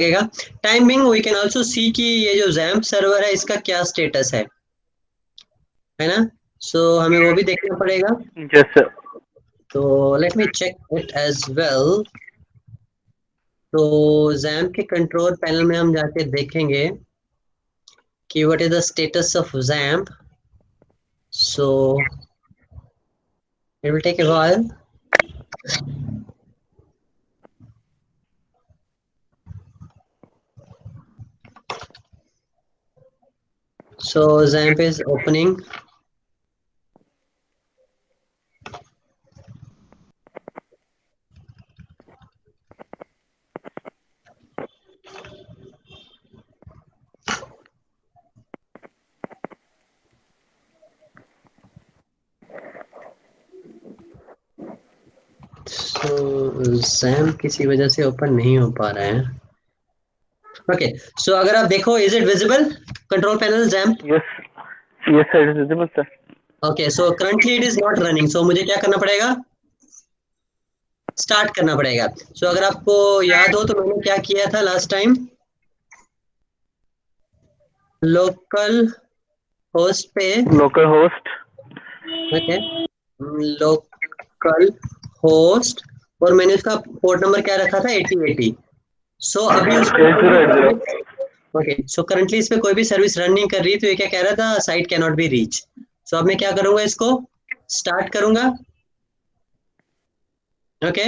लगेगा। Timing we can also see कि ये जो जैम्प सर्वर है इसका क्या स्टेटस है ना। सो हमें वो भी देखना पड़ेगा। Yes sir. तो let me check it as well. तो जैम्प के कंट्रोल पैनल में हम जाके देखेंगे कि what is the status of XAMPP. So it will take a while. So XAMPP is opening. So XAMPP किसी वजह से ओपन नहीं हो पा रहा है। ओके सो अगर आप देखो is it visible control panel XAMPP? Yes yes sir, it is visible sir. Okay so currently it is not running, so मुझे क्या करना पड़ेगा, स्टार्ट करना पड़ेगा। सो अगर आपको याद हो तो मैंने क्या किया था लास्ट टाइम, लोकल होस्ट पे, local host okay local host, और मैंने उसका पोर्ट नंबर क्या रखा था 8080। सो अभी उस पर कोई भी 8080। सर्विस, ओके सो करंटली इस पे कोई भी सर्विस रन नहीं कर रही, तो ये क्या कह रहा था, site can not be reach. So अब मैं क्या करूंगा, इसको स्टार्ट करूंगा। Okay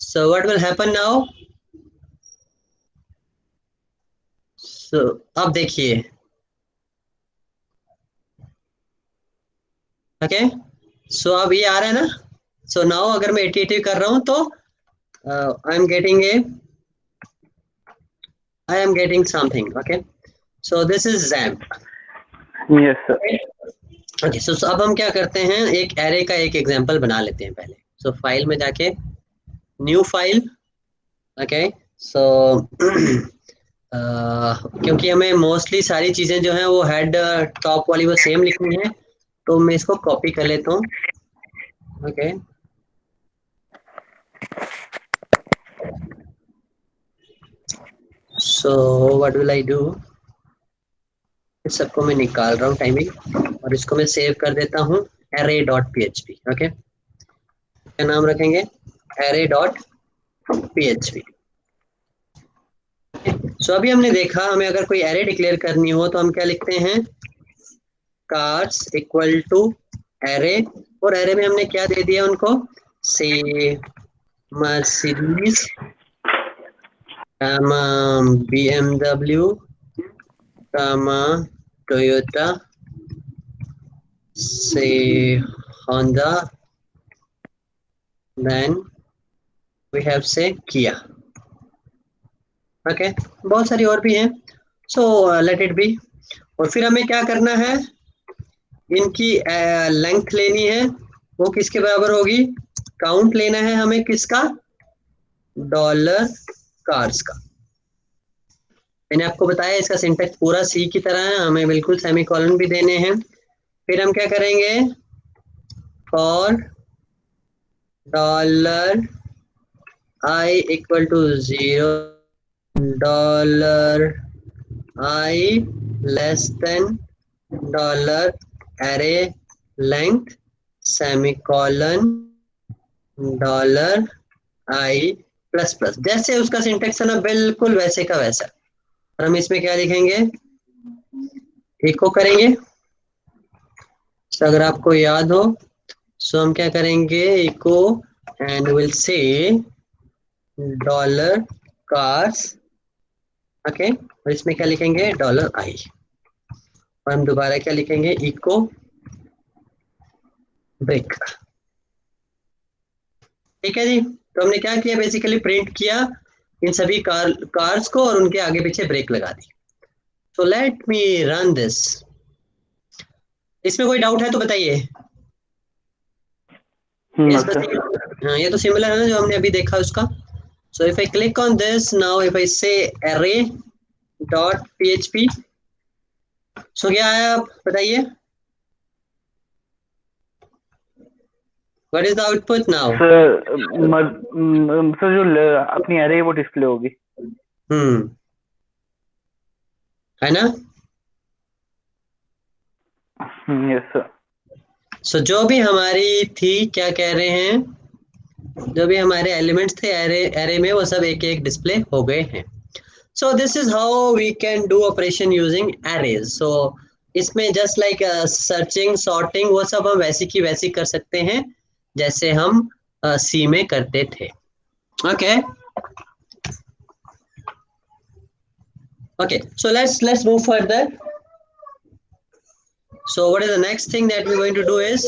so what will happen now. So अब देखिए, ओके सो अब ये आ रहा है ना। सो नाउ अगर मैं 8080 कर रहा हूं तो I am getting something. Okay so this is XAMPP। Yes sir. Okay so अब हम क्या करते हैं, एक एरे का एक एग्जांपल बना लेते हैं पहले। सो फाइल में जाके न्यू फाइल, ओके सो क्योंकि हमें मोस्टली सारी चीजें जो हैं वो हेड टॉप वाली वो सेम लिखनी है, तो मैं इसको कॉपी कर लेता हूँ। Okay so what will I do, इस सबको मैं निकाल रहा हूँ टाइमिंग, और इसको मैं सेव कर देता हूँ array.php। ओके क्या नाम रखेंगे, array.php। सो अभी हमने देखा, हमें अगर कोई एरे डिक्लेयर करनी हो तो हम क्या लिखते हैं, कार्स इक्वल टू एरे, और एरे में हमने क्या दे दिया उनको, से मर्सिडीज, BMW, टोयोटा, से होंडा, देन वी हैव से किया। ओके बहुत सारी और भी हैं, सो लेट इट बी। और फिर हमें क्या करना है, इनकी लेंथ लेनी है, वो किसके बराबर होगी, काउंट लेना है हमें किसका, डॉलर कार्स का। मैंने आपको बताया इसका सिंटेक्स पूरा सी की तरह है, हमें बिल्कुल सेमीकोलन भी देने हैं। फिर हम क्या करेंगे, for dollar i equal to 0, dollar i less than dollar array length semicolon dollar i plus plus, जैसे उसका सिंटेक्स है ना बिल्कुल वैसे का वैसा। और हम इसमें क्या लिखेंगे, इको करेंगे। तो अगर आपको याद हो, सो हम क्या करेंगे, echo and will say dollar cars, okay और इसमें क्या लिखेंगे, डॉलर आई, और हम दोबारा क्या लिखेंगे, इको ब्रेक। ठीक है जी, तो हमने क्या किया, बेसिकली प्रिंट किया इन सभी कार्स को और उनके आगे पीछे ब्रेक लगा दी। So let me run this. इसमें कोई डाउट है तो बताइए। No yes sir. बताइए। हाँ ये तो सिमिलर है ना जो हमने अभी देखा उसका। So if I click on this now, if I से array डॉट php, सो क्या आया आप बताइए, what is the output now. Sir sir जो अपनी एरे वो डिस्प्ले होगी। हम्म है ना? Yes, sir. सो जो भी हमारी थी, क्या कह रहे हैं, जो भी हमारे एलिमेंट्स थे एरे में, वो सब एक एक डिस्प्ले हो गए हैं। So this is how we can do operation using arrays. So इसमें जस्ट लाइक सर्चिंग, सॉर्टिंग, वो सब हम वैसी की वैसी कर सकते हैं जैसे हम सी में करते थे। Okay okay, so let's move further. So what is the next thing that we're going to do is,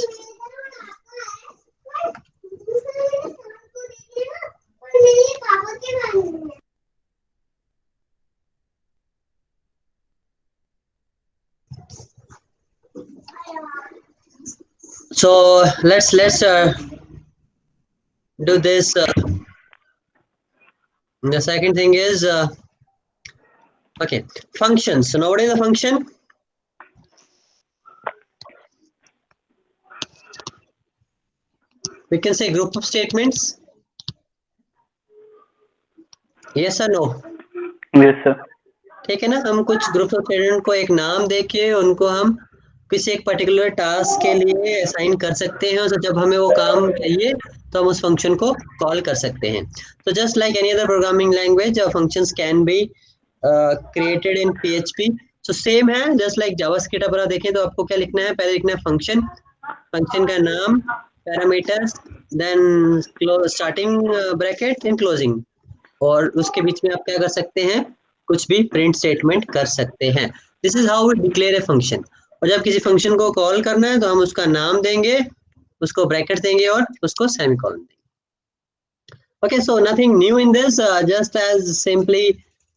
so let's do this. The second thing is okay, functions. So now what is a function? We can say group of statements. Yes or no? Yes, sir. ठीक है ना, हम कुछ group of student को एक नाम देके उनको हम किसी एक पर्टिकुलर टास्क के लिए असाइन कर सकते हैं। तो जब हमें वो काम चाहिए तो हम उस फंक्शन को कॉल कर सकते हैं। तो just like any other programming language, functions can be created in PHP. तो सेम है, जस्ट लाइक जावास्क्रिप्ट अगर आप देखें तो आपको क्या लिखना है, पहले लिखना है फंक्शन, फंक्शन का नाम, parameters, then starting bracket and closing, और उसके बीच में आप क्या कर सकते हैं, कुछ भी प्रिंट स्टेटमेंट कर सकते हैं। This is how we declare a function. और जब किसी फंक्शन को कॉल करना है तो हम उसका नाम देंगे, उसको ब्रैकेट देंगे और उसको सेमीकोलन देंगे। Okay, so nothing new in this, just as simply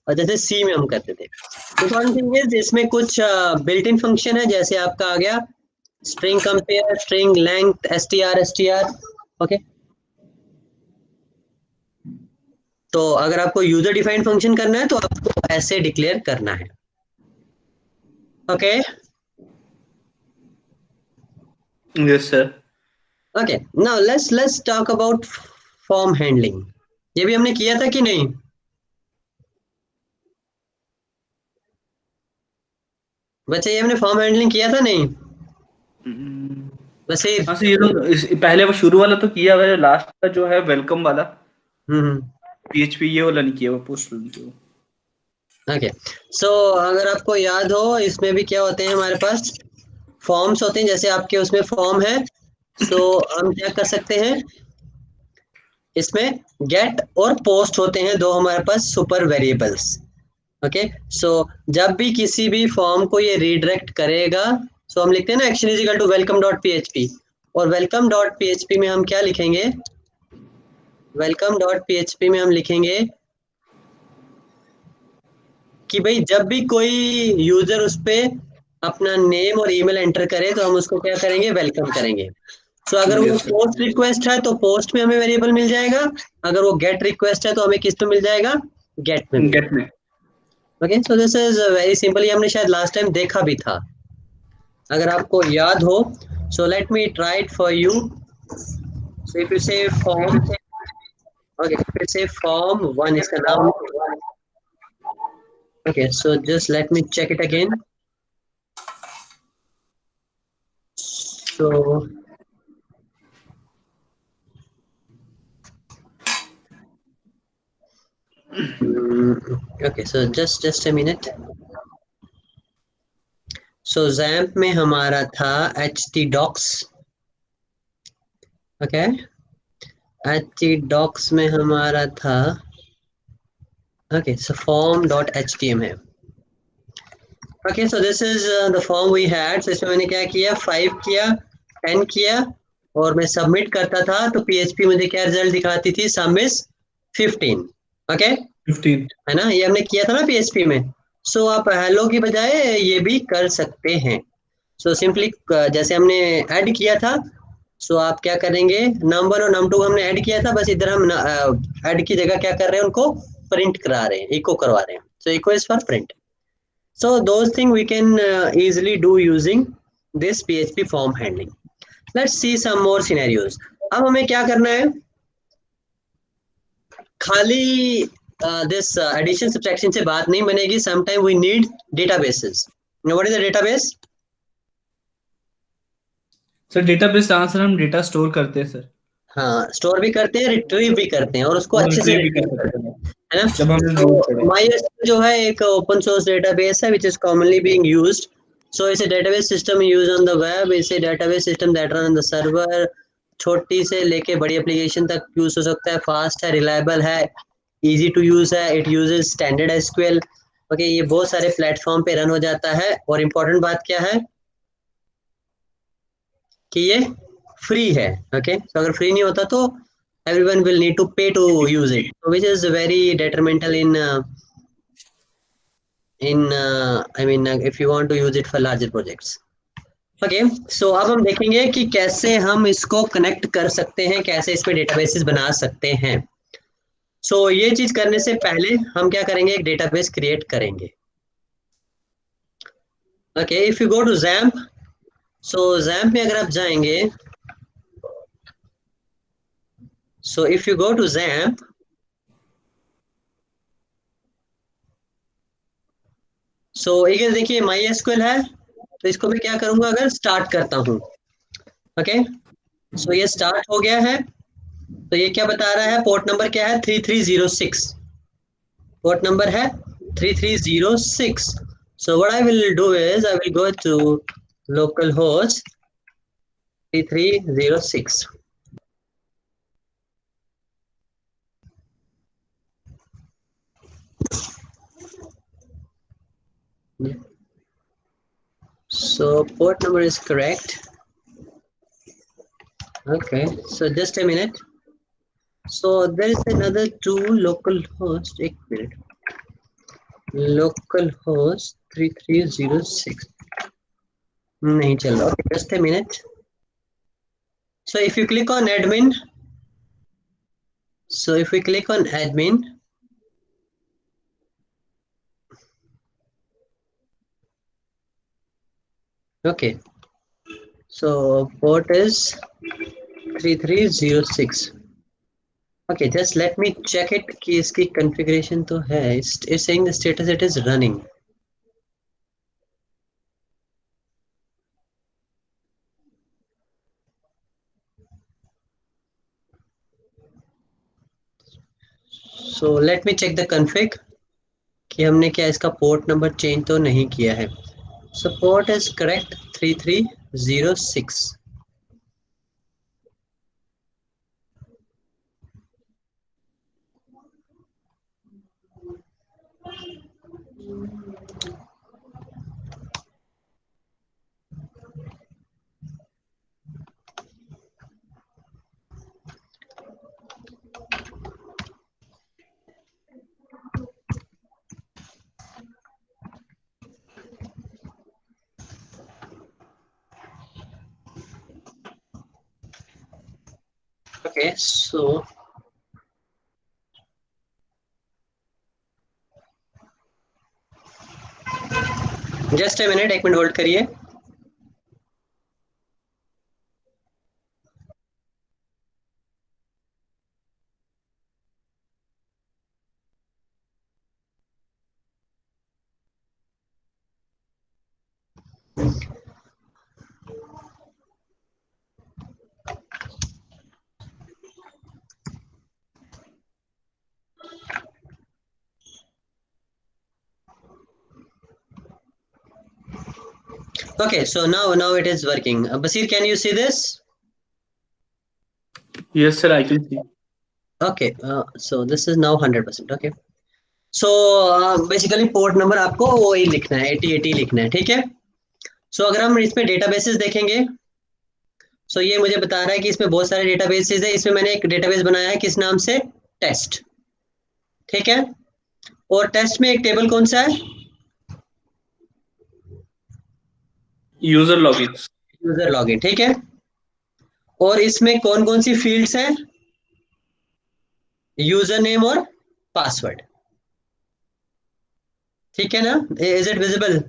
जैसे सी में हम करते थे। तो थिंग इज, इसमें कुछ बिल्ट इन फंक्शन है, जैसे आपका आ गया string compare, string length, STR. Okay, तो अगर आपको यूजर डिफाइंड फंक्शन करना है तो आपको ऐसे डिक्लेयर करना है। Okay Yes, sir. Okay, now let's talk about form handling. ये भी हमने किया था कि नहीं? बच्चे ये हमने फॉर्म हैंडलिंग किया था नहीं? वैसे हाँ सर, ये तो पहले वो शुरू वाला तो किया हुआ है, लास्ट का जो है वेलकम वाला हम्म, पीएचपी ये वाला नहीं किया, वो पोस्ट नहीं किया। ओके। सो अगर आपको याद हो, इसमें भी क्या होते हैं, हमारे पास फॉर्म्स होते हैं, जैसे आपके उसमें फॉर्म है। सो हम क्या कर सकते हैं, इसमें गेट और पोस्ट होते हैं, दो हमारे पास सुपर वेरिएबल्स। ओके, सो जब भी किसी भी फॉर्म को ये रीडायरेक्ट करेगा, सो हम लिखते हैं ना action is equal to welcome dot PHP, और वेलकम डॉट पीएचपी में हम क्या लिखेंगे, वेलकम डॉट पीएचपी में हम लिखेंगे कि भाई जब भी कोई यूजर उस पे अपना नेम और ईमेल एंटर करे तो हम उसको क्या करेंगे, वेलकम करेंगे। सो अगर वो Yes, sir. पोस्ट रिक्वेस्ट है तो पोस्ट में हमें वेरिएबल मिल जाएगा, अगर वो गेट रिक्वेस्ट है तो हमें किस पे मिल जाएगा, गेट में मिल गेट जाएगा। में। Okay, so this is very simple, ये हमने शायद लास्ट टाइम देखा भी था अगर आपको याद हो। So let me try it for you. So if you say form, okay, if you say form one, इसका नाम, okay, so just let me check it again. So okay, so just a minute. So XAMPP में हमारा था htdocs। Okay, htdocs में हमारा था, okay, so form dot htm है। Okay, so this is the form we had. So इसमें मैंने क्या किया, 5 किया, 10 किया, और मैं सबमिट करता था तो पीएचपी मुझे क्या रिजल्ट दिखाती थी, सम इज 15। ओके, 15। है ना, ये हमने किया था ना पीएचपी में। सो आप हेलो की बजाय ये भी कर सकते हैं। सो सिंपली जैसे हमने ऐड किया था, सो आप क्या करेंगे, नंबर और num2 हमने ऐड किया था, बस इधर हम ऐड की जगह क्या कर रहे हैं, उनको प्रिंट करा रहे हैं, इको करवा रहे हैं। So echo is for print. So those things we can easily do using this PHP form handling. Let's see some more scenarios. अब हमें क्या करना है, खाली दिस एडिशन सब्ट्रैक्शन से बात नहीं बनेगी. Sometime we need databases. What is a database? Sir database जहाँ से हम डेटा स्टोर करते हैं सर, हाँ, स्टोर भी करते हैं, रिट्रीव भी करते हैं, और उसको और अच्छे से रिट्रीव भी कर रिट्रीव सकते करते हैं, हैं है ना. जब हमें तो जरूरत पड़े। MySQL जो है एक ओपन सोर्स डेटाबेस है, which is commonly being used. So it's a database system used on the web. It's a database system that run on the server. छोटी से लेके बड़ी एप्लीकेशन तक यूज हो सकता है, फास्ट है, रिलायबल है, इजी टू यूज है, it uses standard SQL. Okay, ये बहुत सारे प्लेटफॉर्म पे रन हो जाता है. और इम्पोर्टेंट बात क्या है कि ये फ्री है. ओके, तो अगर फ्री नहीं होता तो everyone will need to pay to use it, which is very detrimental in I mean if you want to use it for larger projects. Okay, so अब हम देखेंगे कि कैसे हम इसको कनेक्ट कर सकते हैं, कैसे इस पे डेटाबेसेस बना सकते हैं. ये चीज करने से पहले हम क्या करेंगे, एक डेटाबेस क्रिएट करेंगे. Okay, if you go to XAMPP, XAMPP में अगर आप जाएंगे, if you go to XAMPP, एक देखिए माई एसक्यूएल है, तो इसको मैं क्या करूंगा, अगर स्टार्ट करता हूँ. ओके, ये स्टार्ट हो गया है. तो ये क्या बता रहा है, पोर्ट नंबर क्या है, 3306. पोर्ट नंबर है 3306. So what I will do is I will go to localhost 3306. So port number is correct. Okay, so just a minute. So there is another two localhost. एक minute. Localhost 3306 नहीं चल रहा. Okay, just a minute. So if you click on admin, if we click on admin, okay, so port is 3306. Okay, just let me check it कि इसकी configuration तो है. It's saying the status it is running. So let me check the config कि हमने क्या इसका port number change तो नहीं किया है. So port is correct 3306. Okay, so just a minute, एक मिनट होल्ड करिए. Okay, so now it is working. Basir, can you see this? Yes sir, I can see. Okay, so this is now 100%. Okay. So basically port number आपको वही लिखना है, 8080 लिखना है, ठीक है. अगर हम इसमें डेटाबेसेस देखेंगे, ये मुझे बता रहा है कि इसमें बहुत सारे डेटाबेसेस है. इसमें मैंने एक डेटाबेस बनाया है, किस नाम से, टेस्ट. ठीक है, और टेस्ट में एक टेबल कौन सा है, यूजर लॉगिन. User login. ठीक है, और इसमें कौन कौन सी फील्ड्स हैं, यूजर नेम और पासवर्ड. ठीक है ना, इज इट विजिबल.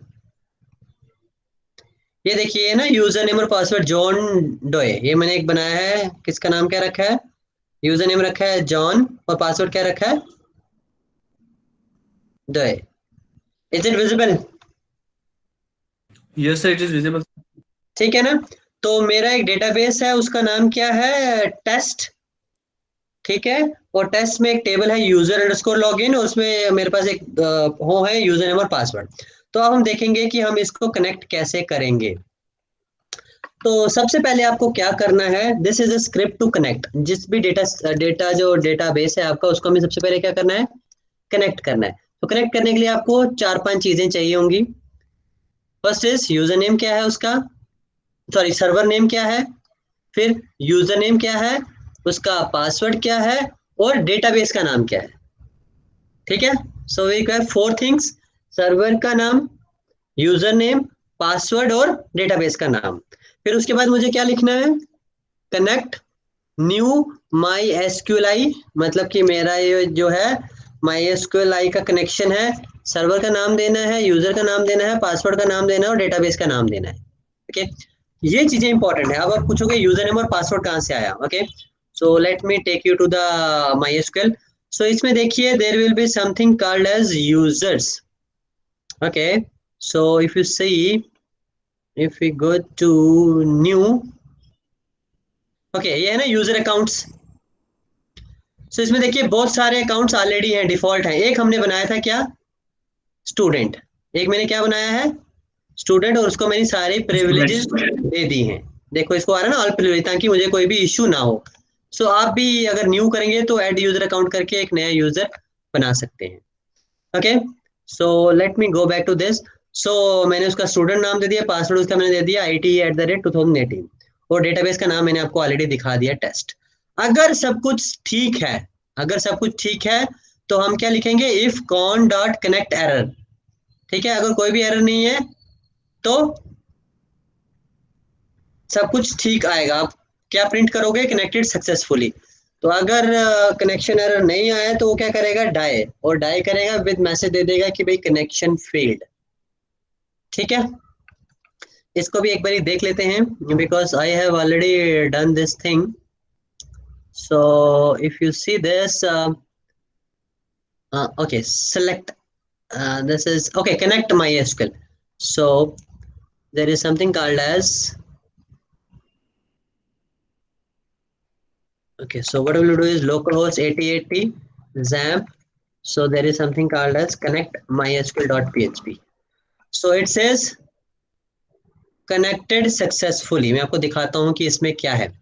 ये देखिए ना, यूजर नेम और पासवर्ड जॉन डोए, ये मैंने एक बनाया है. किसका नाम क्या रखा है, यूजर नेम रखा है जॉन, और पासवर्ड क्या रखा है, Doe. Is it visible? Yes, sir, it is visible. ठीक है ना? तो मेरा एक डेटाबेस है, उसका नाम क्या है? टेस्ट। ठीक है, और टेस्ट में एक टेबल है यूजर अंडरस्कोर लॉगिन, उसमें मेरे पास एक वो है यूजर नेम और पासवर्ड। तो अब हम देखेंगे कि हम इसको कनेक्ट कैसे करेंगे। तो सबसे पहले आपको क्या करना है, this is a script to connect. जिस भी डेटा जो डेटाबेस है आपका, उसको हमें सबसे पहले क्या करना है? कनेक्ट करना है। तो कनेक्ट करने के लिए आपको चार पांच चीजें चाहिए होंगी। फर्स्ट इज यूजर नेम क्या है उसका, सॉरी सर्वर नेम क्या है, फिर यूजर नेम क्या है, उसका पासवर्ड क्या है, और डेटाबेस का नाम क्या है। ठीक है, so we have four things: server का नाम, यूजर नेम, पासवर्ड और डेटाबेस का नाम। फिर उसके बाद मुझे क्या लिखना है? कनेक्ट न्यू माई एसक्यूएल, मतलब कि मेरा ये जो है माई एसक्यूएल का कनेक्शन है। सर्वर का नाम देना है, यूजर का नाम देना है, पासवर्ड का नाम देना है और डेटाबेस का नाम देना है। ओके, ये चीजें इंपॉर्टेंट है। अब आप पूछोगे यूजर नेम और पासवर्ड कहाँ से आया? Okay, so let me take you to the MySQL. So इसमें देखिए there will be something called as users. Okay, so if you see, if we go to new, okay ये है ना user accounts. सो इसमें देखिए बहुत सारे accounts already हैं, डिफॉल्ट हैं। एक हमने बनाया था क्या? स्टूडेंट। एक मैंने क्या बनाया है? स्टूडेंट, और उसको मैंने सारे Student. प्रिविलेजेस दे दी हैं। देखो इसको आ रहा है ना ऑल प्रिविलेज, ताकि मुझे कोई भी इश्यू ना हो। सो आप भी अगर न्यू करेंगे तो ऐड यूजर अकाउंट करके एक नया यूजर बना सकते हैं। Okay, so let me go back to this. So मैंने उसका स्टूडेंट नाम दे दिया, पासवर्ड उसका मैंने दे दिया IT@2018, और डेटाबेस का नाम मैंने आपको ऑलरेडी दिखा दिया, टेस्ट। अगर सब कुछ ठीक है, अगर सब कुछ ठीक है, तो हम क्या लिखेंगे? If cone dot connect error. ठीक है, अगर कोई भी एरर नहीं है तो सब कुछ ठीक आएगा। आप क्या प्रिंट करोगे? Connected successfully. तो अगर कनेक्शन एरर नहीं आया तो वो क्या करेगा? डाई, और डाई करेगा विद मैसेज दे देगा कि भाई कनेक्शन फेल्ड। ठीक है, इसको भी एक बार देख लेते हैं, because I have already done this thing. So if you see this, okay, select, this is okay, connect MySQL. So there is something called as, okay, so what we will do is localhost 8080 XAMPP. So there is something called as connect mysql.php. So it says connected successfully। मैं आपको दिखाता हूँ कि इसमें क्या है।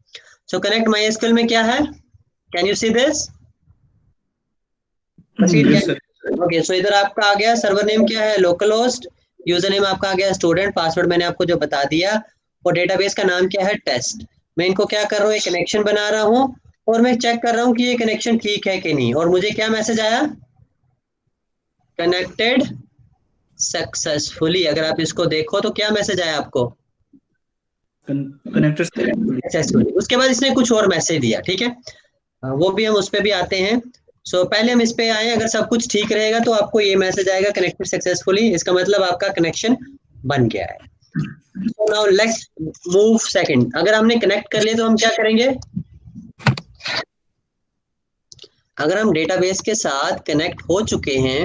So connect MySQL में क्या है? Can you see this? बसीर क्या? Yes, sir. ओके, सो इधर आपका आ गया सर्वर नेम क्या है? Local host. यूजर नेम आपका आ गया स्टूडेंट, पासवर्ड मैंने आपको जो बता दिया, और डेटाबेस का नाम क्या है? टेस्ट। मैं इनको क्या कर रहा हूँ? एक कनेक्शन बना रहा हूँ, और मैं चेक कर रहा हूँ कि ये कनेक्शन ठीक है कि नहीं। और मुझे क्या मैसेज आया? Connected successfully. अगर आप इसको देखो तो क्या मैसेज आया आपको? Connected successfully. सक्सेसफुली। उसके बाद इसने कुछ और मैसेज दिया। ठीक है, वो भी हम उस पर भी आते हैं। सो पहले हम इस पे आए, अगर सब कुछ ठीक रहेगा तो आपको ये मैसेज आएगा कनेक्टेड सक्सेसफुली। इसका मतलब आपका कनेक्शन बन गया है। सो नाउ लेट्स मूव सेकंड। अगर हमने कनेक्ट कर लिया तो हम क्या करेंगे? अगर हम डेटाबेस के साथ कनेक्ट हो चुके हैं,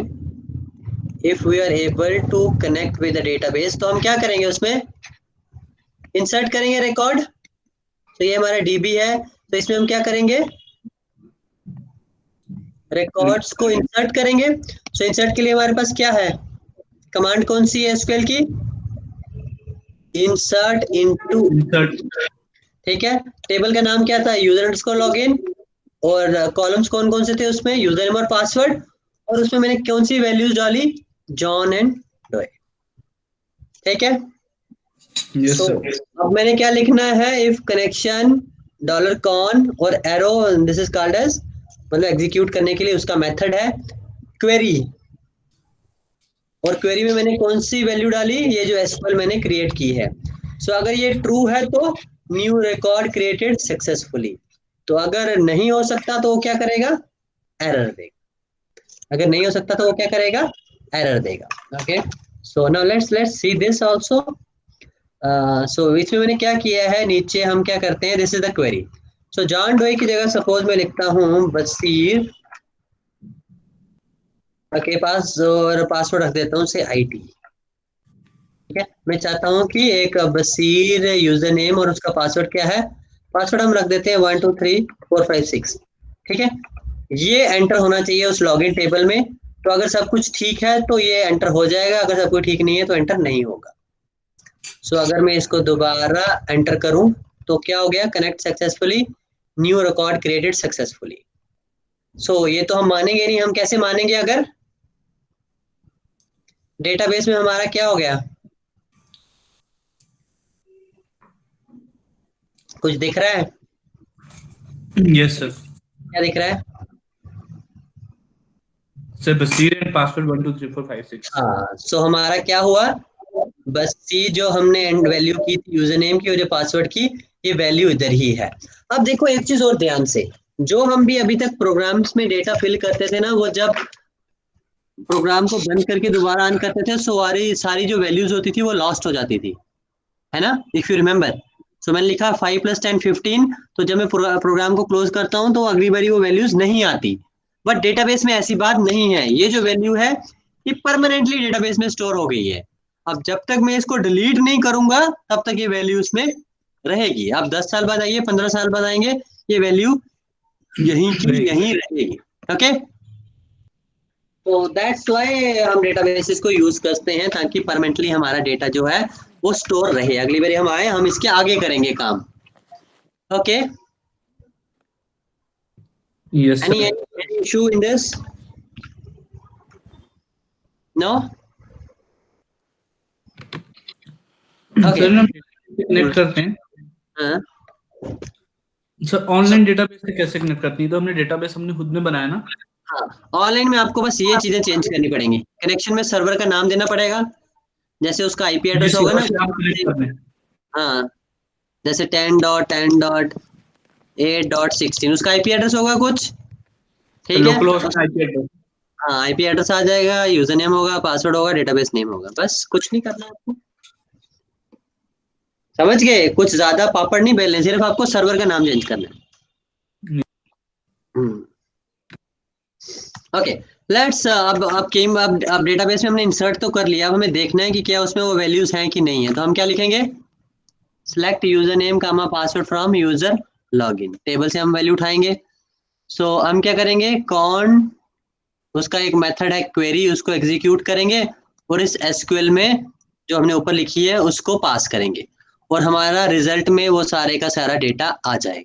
if we are able to connect with the database, तो हम क्या करेंगे? उसमें इंसर्ट करेंगे रिकॉर्ड। तो ये हमारा डीबी है, तो इसमें हम क्या करेंगे? रिकॉर्ड्स को इंसर्ट करेंगे। सो इंसर्ट के लिए हमारे पास क्या है? कमांड कौन सी है एसक्यूएल की? Insert into. Insert. ठीक है, टेबल का नाम क्या था? यूजर अंडरस्कोर लॉगिन, और कॉलम्स कौन कौन से थे उसमें? यूजर नेम और पासवर्ड, और उसमें मैंने कौन सी वैल्यूज डाली? John and doe. ठीक है, Yes, सो sir. अब मैंने क्या लिखना है? इफ कनेक्शन डॉलर कॉन और arrow, this is called as, मतलब एग्जीक्यूट करने के लिए उसका मेथड है क्वेरी। और क्वेरी में मैंने कौन सी वैल्यू डाली? ये जो एसक्यूएल मैंने क्रिएट की है। सो अगर ये ट्रू है तो न्यू रिकॉर्ड क्रिएटेड सक्सेसफुली। तो अगर नहीं हो सकता तो वो क्या करेगा? एरर देगा। अगर नहीं हो सकता तो वो क्या करेगा? एरर देगा। Okay, so now let's see this also. So इसमें मैंने क्या किया है, नीचे हम क्या करते हैं, this is the query. So John Doe की जगह सपोज मैं लिखता हूँ बसीर के पास, और पासवर्ड रख देता हूँ से IT। ठीक है, मैं चाहता हूँ कि एक बसीर यूजर नेम और उसका पासवर्ड क्या है, पासवर्ड हम रख देते हैं 123456। ठीक है, ये एंटर होना चाहिए उस लॉगिन टेबल में। तो अगर सब कुछ ठीक है तो ये एंटर हो जाएगा, अगर सब कुछ ठीक नहीं है तो एंटर नहीं होगा। सो अगर मैं इसको दोबारा एंटर करूं तो क्या हो गया, connect successfully, new record created successfully. So ये तो हम मानेंगे नहीं, हम कैसे मानेंगे, अगर डेटाबेस में हमारा क्या हो गया, कुछ दिख रहा है, यस सर। क्या दिख रहा है? Sir Basir and password 123456। हाँ, सो हमारा क्या हुआ, बस सी जो हमने एंड वैल्यू की थी यूजर नेम की और जो पासवर्ड की, ये वैल्यू इधर ही है। अब देखो एक चीज और ध्यान से, जो हम भी अभी तक प्रोग्राम्स में डेटा फिल करते थे ना, वो जब प्रोग्राम को बंद करके दोबारा ऑन करते थे, सो सारी सारी जो वैल्यूज होती थी वो लॉस्ट हो जाती थी, है ना, इफ यू रिमेम्बर। सो मैंने लिखा 5 + 10 15, तो जब मैं प्रोग्राम को क्लोज करता हूँ तो अगली बारी वो वैल्यूज नहीं आती। बट डेटाबेस में ऐसी बात नहीं है, ये जो वैल्यू है ये परमानेंटली डेटाबेस में स्टोर हो गई है। अब जब तक मैं इसको डिलीट नहीं करूंगा तब तक ये वैल्यू उसमें रहेगी। अब 10 साल बाद आइए, 15 साल बाद आएंगे, ये वैल्यू यहीं की यहीं रहेगी। ओके, तो दैट्स वाई हम डेटाबेसेस को यूज करते हैं, ताकि परमानेंटली हमारा डेटा जो है वो स्टोर रहे। अगली बार हम आए, हम इसके आगे करेंगे काम। Okay, yes any sir. any issue in this? No? Okay. Sir हम कनेक्ट करते हैं। हाँ, सर ऑनलाइन डेटाबेस से कैसे कनेक्ट करती है? तो हमने डेटाबेस हमने खुद में बनाया ना। हाँ, ऑनलाइन में आपको बस ये चीजें चेंज करनी पड़ेंगी। कनेक्शन में सर्वर का नाम देना पड़ेगा, जैसे उसका IP एड्रेस जिस होगा सर्वर ना। से हम कनेक्ट कर रहे हैं। हाँ, जैसे 10.10.8.16 उसका IP एड्रेस होगा कुछ। ठीक है, लोकल होस्ट का आईपी एड्रेस। हाँ IP एड्रेस आ जाएगा, यूजर नेम होगा, पासवर्ड होगा, डेटाबेस नेम होगा, बस कुछ नहीं करना आपको। समझ गए, कुछ ज्यादा पापड़ नहीं बेलने, सिर्फ आपको सर्वर का नाम चेंज करना है। ओके, लेट्स अब केम अब डेटाबेस में हमने इंसर्ट तो कर लिया, अब हमें देखना है कि क्या उसमें वो वैल्यूज हैं कि नहीं है। तो हम क्या लिखेंगे, select user name comma password from user login, table से हम वैल्यू उठाएंगे। सो हम क्या करेंगे, कौन उसका एक मेथड है क्वेरी, उसको एग्जीक्यूट करेंगे और इस एसक्यूएल में जो हमने ऊपर लिखी है उसको पास करेंगे, और हमारा रिजल्ट में वो सारे का सारा डेटा आ जाएगा।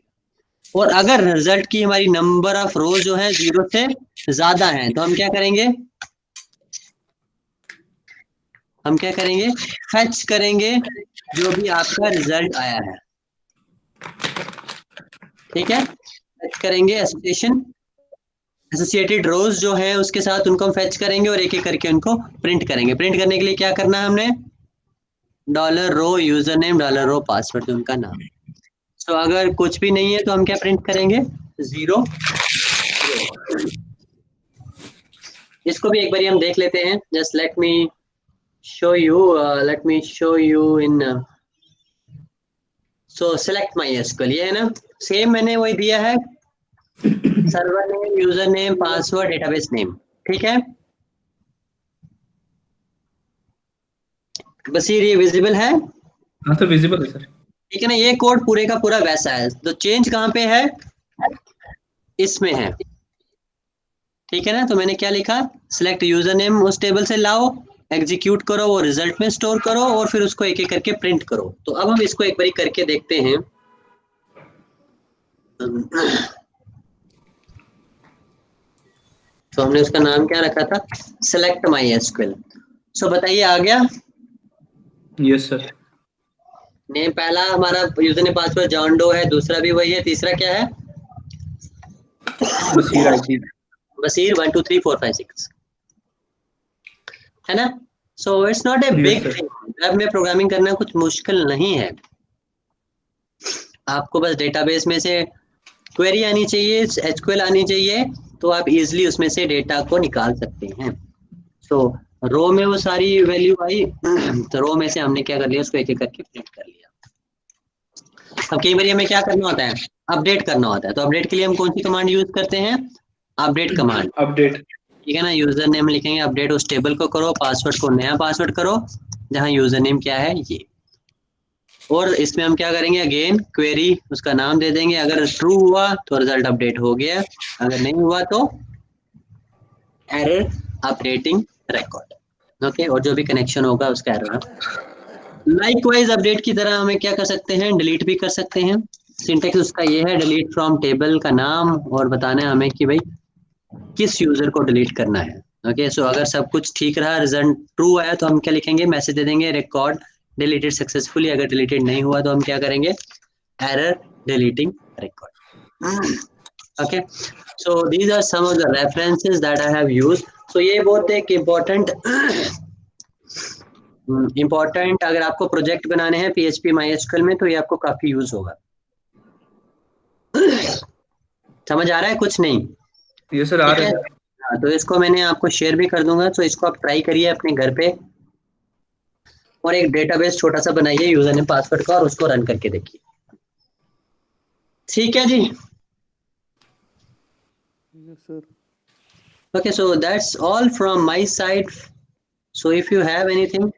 और अगर रिजल्ट की हमारी नंबर ऑफ रोज जो है 0 से ज्यादा है तो हम क्या करेंगे, हम क्या करेंगे, फेच करेंगे जो भी आपका रिजल्ट आया है। ठीक है, फेच करेंगे एसोसिएटेड रोज जो है उसके साथ, उनको हम फेच करेंगे और एक एक करके उनको प्रिंट करेंगे। प्रिंट करने के लिए क्या करना है हमने, $रो यूजर नेम $रो पासवर्ड उनका नाम। तो अगर कुछ भी नहीं है तो हम क्या प्रिंट करेंगे, 0। इसको भी एक बार हम देख लेते हैं, just let me show you in. So select my SQL, ये है ना, सेम मैंने वही दिया है, server name, user name, password, database name. ठीक है, बस ये विजिबल है। हाँ सर विजिबल है सर। ठीक है ना, ये कोड पूरे का पूरा वैसा है, तो चेंज कहाँ पे है, इसमें है। ठीक है ना, तो मैंने क्या लिखा, सिलेक्ट यूजर नेम उस टेबल से लाओ, एग्जीक्यूट करो, वो रिजल्ट में स्टोर करो और फिर उसको एक एक करके प्रिंट करो। तो अब हम इसको एक बारी करके देखते हैं। तो हमने उसका नाम क्या रखा था, सिलेक्ट माई एसक्यूएल। सो बताइए आ गया। Yes sir. नेम पहला हमारा user name password John Doe है, दूसरा भी वही है, तीसरा क्या है, बसीर आईटी। बसीर 123456, है ना। So it's not a yes big sir. Thing, web में प्रोग्रामिंग करना कुछ मुश्किल नहीं है। आपको बस डेटाबेस में से क्वेरी आनी चाहिए, एसक्यूएल आनी चाहिए, तो आप इजिली उसमें से डेटा को निकाल सकते हैं। तो रो में वो सारी वैल्यू आई, तो रो में से हमने क्या कर लिया, उसको एक एक करके प्रिंट कर लिया। अब कई बार हमें क्या करना होता है, अपडेट करना होता है। तो अपडेट के लिए हम कौन सी कमांड यूज करते हैं, अपडेट कमांड। अपडेट। ठीक है ना। यूजर नेम लिखेंगे, अपडेट उस टेबल को करो, पासवर्ड को नया पासवर्ड करो जहां यूजर नेम क्या है ये। और इसमें हम क्या करेंगे, अगेन क्वेरी उसका नाम दे देंगे। अगर ट्रू हुआ तो रिजल्ट अपडेट हो गया, अगर नहीं हुआ तो एरर अपडेटिंग रिकॉर्ड। ओके, और जो भी कनेक्शन होगा उसका एरर। लाइकवाइज अपडेट की तरह हमें क्या कर सकते हैं, डिलीट भी कर सकते हैं। सिंटेक्स उसका ये है, डिलीट फ्रॉम टेबल का नाम और बताना है हमें कि भाई किस यूजर को डिलीट करना है। ओके, सो अगर सब कुछ ठीक रहा, रिजल्ट ट्रू आया तो हम क्या लिखेंगे, मैसेज दे देंगे रिकॉर्ड डिलीटेड सक्सेसफुली। अगर डिलीटेड नहीं हुआ तो हम क्या करेंगे, error deleting record. Okay, so these are some of the references that I have used. So ये बहुत एक इम्पोर्टेंट अगर आपको प्रोजेक्ट बनाने हैं PHP MySQL में तो ये आपको काफी यूज होगा। समझ आ रहा है कुछ नहीं? ये सर आ ठीक रहा है, है। हाँ, तो इसको मैंने आपको शेयर भी कर दूंगा, तो इसको आप ट्राई करिए अपने घर पे और एक डेटाबेस छोटा सा बनाइए यूजर नेम पासवर्ड का और उसको रन करके देखिए। ठीक है जी। Yes, sir. Okay, so that's all from my side. So if you have anything